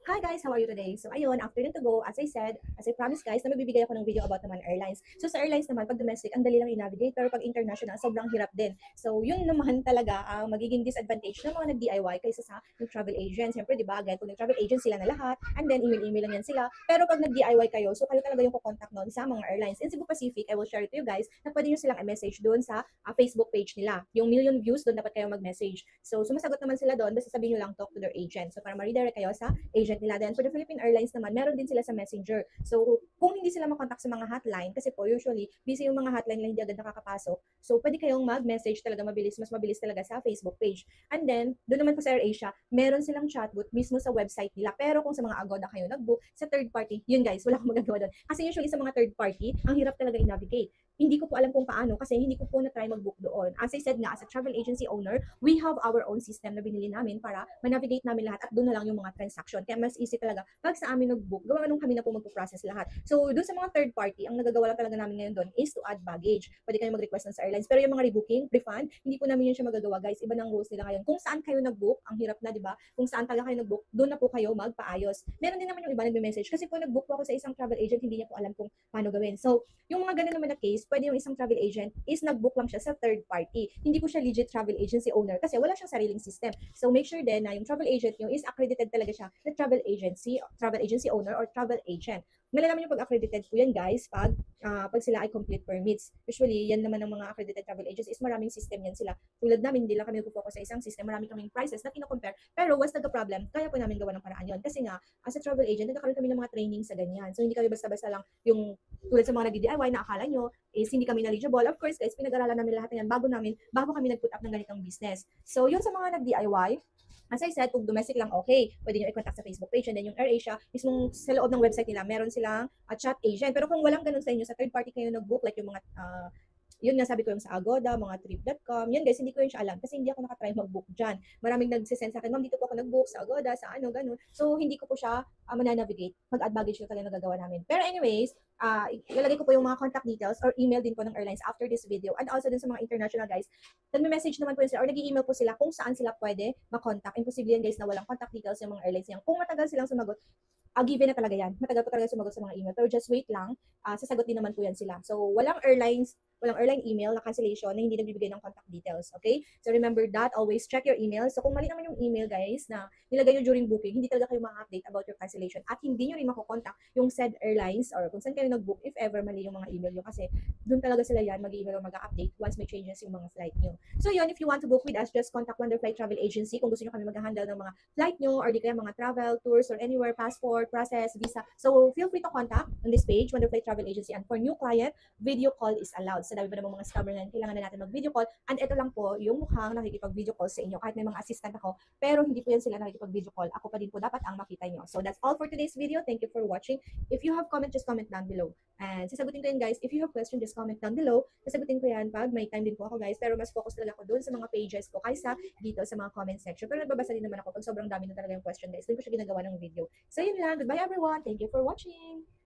Hi guys, how are you today? So ayun, after to go, as I said, as I promised guys, na magbibigay ako ng video about naman airlines. So sa airlines naman, pag domestic, ang dali lang i-navigate, pero pag international, sobrang hirap din. So yun naman talaga ang magiging disadvantage ng mga nag-DIY kaysa sa travel agent. Siyempre, di ba, again, kung nag-travel agent sila na lahat, and then email-email lang yan sila. Pero pag nag-DIY kayo, so kayo talaga yung kukontak noon sa mga airlines. In Cebu Pacific, I will share it to you guys na pwede nyo silang i-message doon sa Facebook page nila. Yung million views, doon dapat kayo mag-message. So sumasagot naman sila doon, basta sabihin nyo lang talk to their agent. So para ma-redirect kayo sa agent nila. Then for the Philippine Airlines naman, meron din sila sa Messenger. So kung hindi sila makontak sa mga hotline, kasi po usually busy yung mga hotline na hindi agad nakakapasok, so pwede kayong mag-message talaga mabilis, mas mabilis talaga sa Facebook page. And then, doon naman po sa AirAsia, meron silang chatbot mismo sa website nila. Pero kung sa mga Agoda kayo nag-book, sa third party, yun guys, wala akong magagawa doon. Kasi usually sa mga third party, ang hirap talaga i-navigate. Hindi ko po alam kung paano kasi hindi ko po na-try mag-book doon. As I said nga, as a travel agency owner, we have our own system na binili namin para ma-navigate namin lahat at doon na lang yung mga transaction. Kaya mas easy talaga pag sa amin nag-book, gawa nung kami na po magpo-process lahat. So, doon sa mga third party, ang nagagawa lang talaga namin ngayon doon is to add baggage. Pwede kayo mag-request ng sa airlines. Pero yung mga rebooking, refund, hindi po namin yun siya magagawa, guys. Iba ng rules nila ngayon. Kung saan kayo nag-book, ang hirap na, di ba? Kung saan talaga kayo nag-book, doon na po kayo magpaayos. Meron din naman yung iba nagme-message kasi po nag-book po ako sa isang travel agent, hindi niya po alam kung paano gawin. So, yung mga ganun naman na case, pwede yung isang travel agent is nag-book lang siya sa third party. Hindi po siya legit travel agency owner kasi wala siyang sariling system. So make sure din na yung travel agent nyo is accredited talaga siya na travel agency owner or travel agent. Malalaman yung pag accredited po yan guys pag sila ay complete permits. Usually, yan naman ng mga accredited travel agents is maraming system yan sila. Tulad namin, hindi lang kami nag-focus sa isang system, marami kaming prices na kino-compare. Pero once nagka-problem, kaya po namin gawa ng paraan yon. Kasi nga, as a travel agent, nagkakaroon kami ng mga training sa ganyan. So hindi kami basta-basta lang yung tulad sa mga nag-DIY na akala nyo is hindi kami knowledgeable. Of course, guys, pinag-aralan namin lahat ng yan bago kami nag-put up ng ganitong business. So, yun sa mga nag-DIY, as I said, kung domestic lang, okay, pwede nyo i-contact sa Facebook page. And then yung AirAsia, mismong sa loob ng website nila, meron silang chat agent. Pero kung walang ganun sa inyo, sa third party kayo nag-book, like yung mga yun nga sabi ko yung sa Agoda, mga trip.com, yan guys, hindi ko yun siya alam kasi hindi ako nakatry mag-book dyan. Maraming nagsisend sa akin, ma'am, dito po ako nag-book sa Agoda, sa ano, ganun. So, hindi ko po siya mananavigate. Mag-add baggage ko talaga nagagawa namin. Pero anyways, ilalagay ko po yung mga contact details or email din po ng airlines after this video. And also din sa mga international guys, nagme-message naman po sila or nag-email po sila kung saan sila pwede makontak. Imposible yan guys na walang contact details yung mga airlines yan. Kung matagal silang sumagot, given na talaga yan. Matagal po talaga sumagot sa mga email. Pero just wait lang, sasagot din naman po yan sila. So, walang airline email na cancellation na hindi nagbibigay ng contact details. Okay? So, remember that. Always check your email. So, kung mali naman yung email, guys, na nilagay nyo during booking, hindi talaga kayo ma-update about your cancellation. At hindi nyo rin makukontak yung said airlines or kung saan kayo nag-book if ever mali yung mga email nyo. Kasi doon talaga sila yan mag-email o mag-update once may changes yung mga flight nyo. So, yun, if you want to book with us, just contact Wonder Flight Travel Agency kung gusto nyo kami mag-handle ng mga flight nyo or di kaya mga travel, tours, or anywhere, passport, process, visa. So, feel free to contact on this page, Wonder Flight Travel Agency. And for new client, video call is allowed. Sa dami ba ng mga scammer na kailangan na natin mag-video call. And ito lang po yung mukhang nakikipag-video call sa inyo. Kahit may mga assistant ako, pero hindi po yan sila nakikipag-video call. Ako pa din po dapat ang makita nyo. So, that's all for today's video. Thank you for watching. If you have comment, just comment down below. And sasagutin ko yan guys. If you have question, just comment down below. Sasagutin ko yan pag may time din po ako guys. Pero mas focus talaga ako doon sa mga pages ko kaysa dito sa mga comment section. Pero nagbabasa din naman ako pag sobrang dami na talaga yung question guys. Doon ko siya ginagawa ng video. So, yun lang. Goodbye everyone. Thank you for watching.